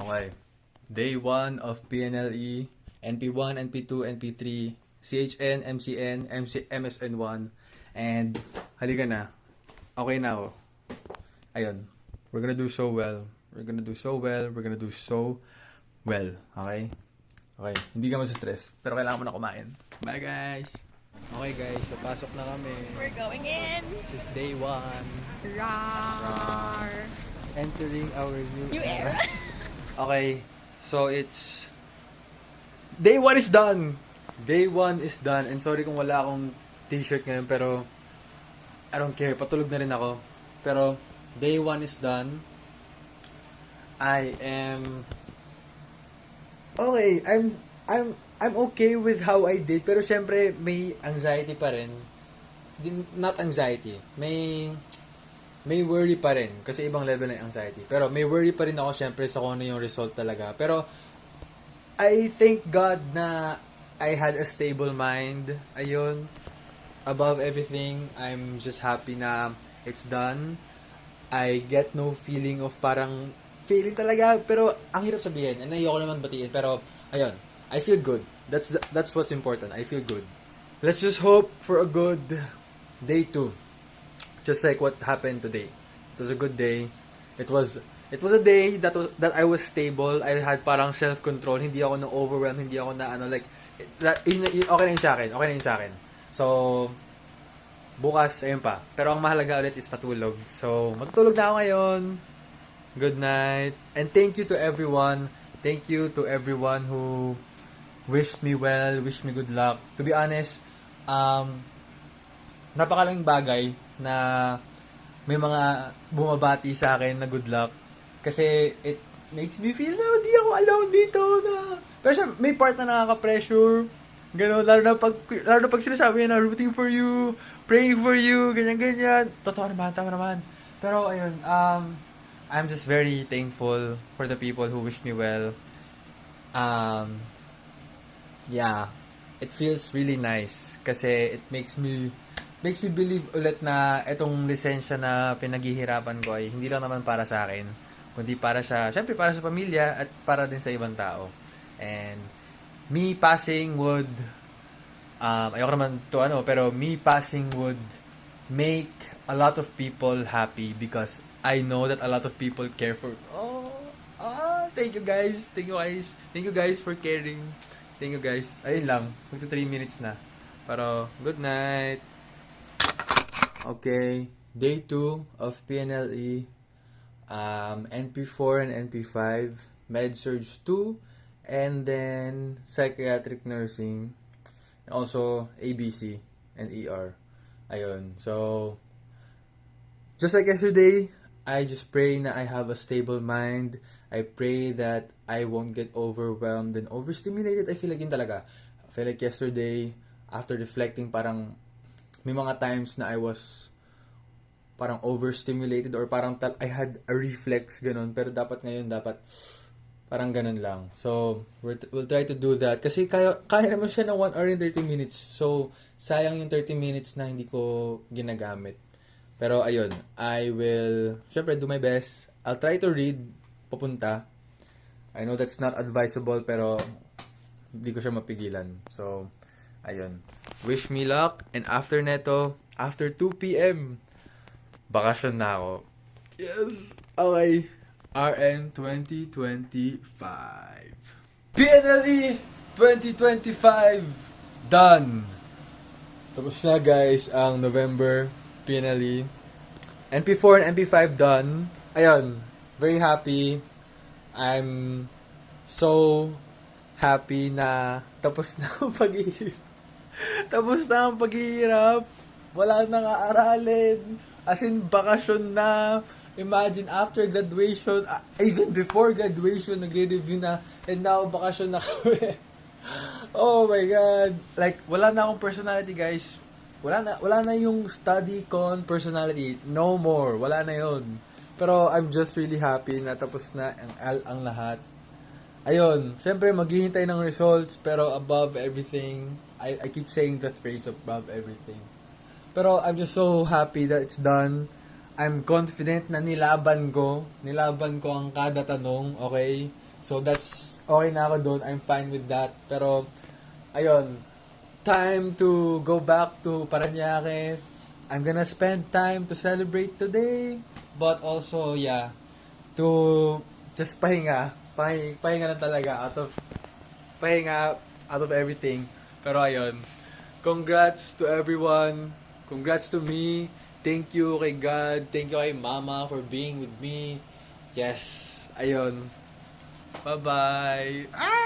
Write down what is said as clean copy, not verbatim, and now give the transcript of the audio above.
Okay. Day 1 of PNLE, NP1, NP2, NP3, CHN, MCN, MSN1, and halika na. Okay na ako. Ayun. We're gonna do so well. We're gonna do so well. We're gonna do so well. Okay? Okay. Hindi ka stress pero kailangan mo na kumain. Bye, guys! Okay, guys. Papasok na kami. We're going in. This is day 1. Rawr. Entering our New era. Okay, so it's day 1 is done. Day 1 is done. And sorry kung wala akong t-shirt ngayon, pero I don't care. Patulog na rin ako. Pero day 1 is done. I am okay. I'm okay with how I did, pero syempre may anxiety pa rin. Not anxiety. May worry pa rin. Kasi ibang level ng anxiety. Pero may worry pa rin ako syempre sa kung ano yung result talaga. Pero I thank God na I had a stable mind. Ayun. Above everything, I'm just happy na it's done. I get no feeling of parang feeling talaga. Pero ang hirap sabihin. And ayoko naman batiin. Pero ayun. I feel good. That's what's important. I feel good. Let's just hope for a good day 2. Just like what happened today. It was a good day. It was a day that I was stable. I had parang self-control. Hindi ako na overwhelmed. Hindi ako na okay na yun sa akin. Okay na yun sa akin. So, bukas, ayun pa. Pero ang mahalaga ulit is matulog. So, matutulog na ako ngayon. Good night. And thank you to everyone. Thank you to everyone who wished me well, wished me good luck. To be honest, napakalaking bagay na may mga bumabati sa akin na good luck. Kasi it makes me feel na hindi ako alone dito na. Pero siya, may part na nakaka-pressure. Gano'n, lalo na pag sinasabi na rooting for you, praying for you, ganyan-ganyan. Totoo naman, tama naman. Pero ayun, I'm just very thankful for the people who wish me well. Yeah, it feels really nice kasi it makes me believe ulit na itong lisensya na pinaghihirapan ko ay hindi lang naman para sa akin, kundi syempre para sa pamilya at para din sa ibang tao. And me passing would, ayoko naman to pero me passing would make a lot of people happy because I know that a lot of people care for, thank you guys for caring. Thank you guys. Ayun lang, magto 3 minutes na. Pero good night. Okay, day 2 of PNLE, NP4 and NP5, Med-Surg 2, and then Psychiatric Nursing, and also ABC and ER. Ayun, so, just like yesterday, I just pray na I have a stable mind. I pray that I won't get overwhelmed and overstimulated. I feel like yun talaga. I feel like yesterday, after reflecting, parang may mga times na I was parang overstimulated or parang I had a reflex ganun, pero ngayon parang ganun lang. So we'll try to do that kasi kaya naman siya ng 1 hour and 30 minutes. So sayang yung 30 minutes na hindi ko ginagamit. Pero ayun, I will syempre do my best. I'll try to read papunta. I know that's not advisable pero hindi ko siya mapigilan. So ayun. Wish me luck. And after neto, after 2 p.m., bakasyon na ako. Yes! Okay. RN 2025. PNLE 2025. Done! Tapos na guys ang November PNLE. NP4 and NP5 done. Ayun. Very happy. I'm so happy na tapos na ang pag-ihirap. Tapos na ang paghihirap. Wala nang aaralin. As in, bakasyon na. Imagine, after graduation, even before graduation, nagre-review na. And now, bakasyon na kami. Oh my God. Like, wala na akong personality, guys. Wala na yung study con personality. No more. Wala na yun. Pero, I'm just really happy na tapos na ang lahat. Ayun, syempre maghihintay ng results, pero above everything, I keep saying that phrase, above everything. Pero I'm just so happy that it's done. I'm confident na nilaban ko ang kada tanong, okay? So that's okay na ako doon. I'm fine with that. Pero ayun, time to go back to Parañaque. I'm gonna spend time to celebrate today, but also yeah, to just pahinga lang talaga out of everything. Pero ayun, congrats to everyone. Congrats to me. Thank you kay God. Thank you kay Mama for being with me. Yes, ayun. Bye-bye. Ah!